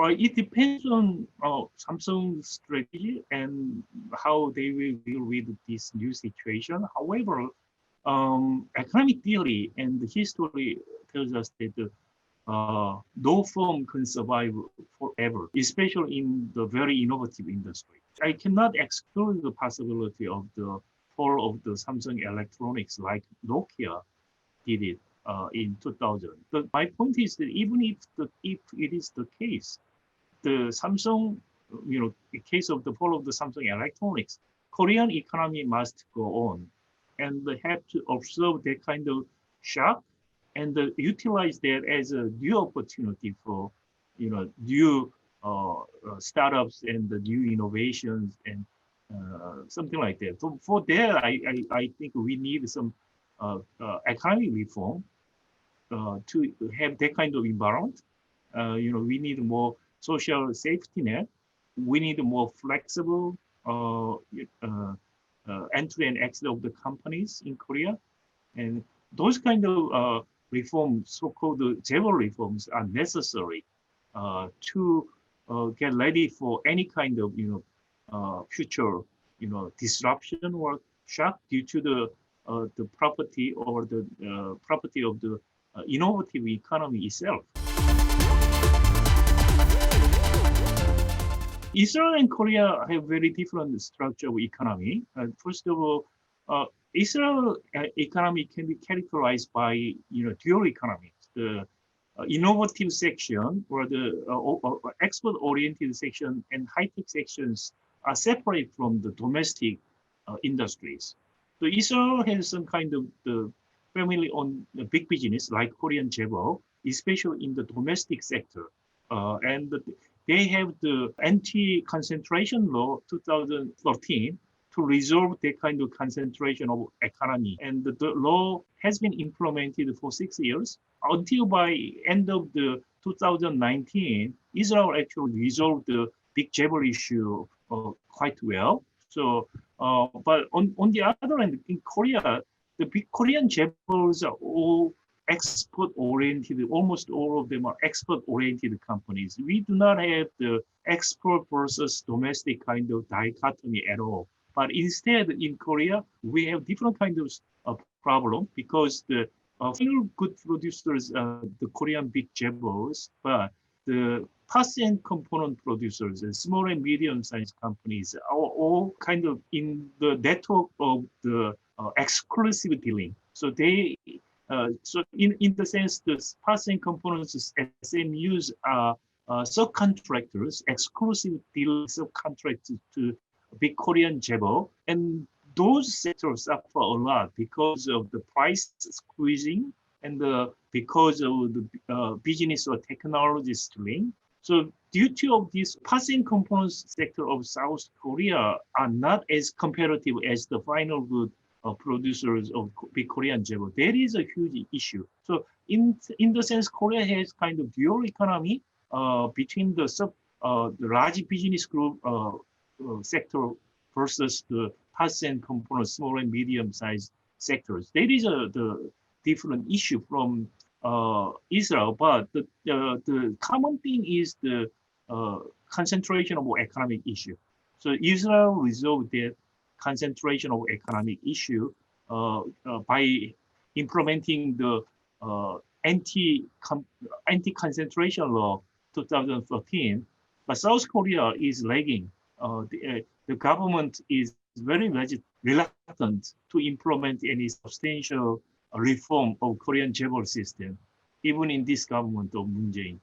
It depends on Samsung's strategy and how they will deal with this new situation. However, economic theory and history tells us that no firm can survive forever, especially in the very innovative industry. I cannot exclude the possibility of the fall of the Samsung electronics like Nokia did it in 2000. But my point is that even if it is the case, the Samsung, in case of the fall of the Samsung electronics, Korean economy must go on, and they have to observe that kind of shock and utilize that as a new opportunity for, new startups and the new innovations and something like that. So for that, I think we need some economic reform to have that kind of environment. We need more social safety net. We need more flexible entry and exit of the companies in Korea, and those kind of reforms, so-called 재벌 reforms, are necessary to get ready for any kind of future disruption or shock due to the property or the property of the innovative economy itself. Israel and Korea have very different structure of economy. First of all, Israel economy can be characterized by dual economy. The innovative section or the export-oriented section and high-tech sections are separate from the domestic industries. So Israel has some kind of the family-owned big business like Korean 재벌, especially in the domestic sector, and they have the anti-concentration law 2013 to resolve that kind of concentration of economy. And the law has been implemented for 6 years. Until by end of the 2019, Israel actually resolved the big 재벌 issue quite well. So, but on the other hand, in Korea, the big Korean 재벌s are all export-oriented. Almost all of them are export-oriented companies. We do not have the export versus domestic kind of dichotomy at all. But instead, in Korea, we have different kind of problem because the final good producers are the Korean big 재벌s, but the parts and component producers and small and medium-sized companies are all kind of in the network of the exclusive dealing. So they so in the sense, the parts and components SMUs are subcontractors, exclusive deal subcontractors to big Korean 재벌, and those sectors suffer a lot because of the price squeezing and because of the business or technology stealing. So due to this, parts and components sector of South Korea are not as competitive as the final good producers of big Korean 재벌. That is a huge issue. So in the sense, Korea has kind of dual economy between the large business group sector versus the parts and components, small and medium-sized sectors. That is the different issue from Israel, but the common thing is the concentration of economic issue. So Israel resolved that concentration of economic issue by implementing the anti-concentration law 2013, but South Korea is lagging. The government is very reluctant to implement any substantial reform of Korean 재벌 system, even in this government of Moon Jae-in.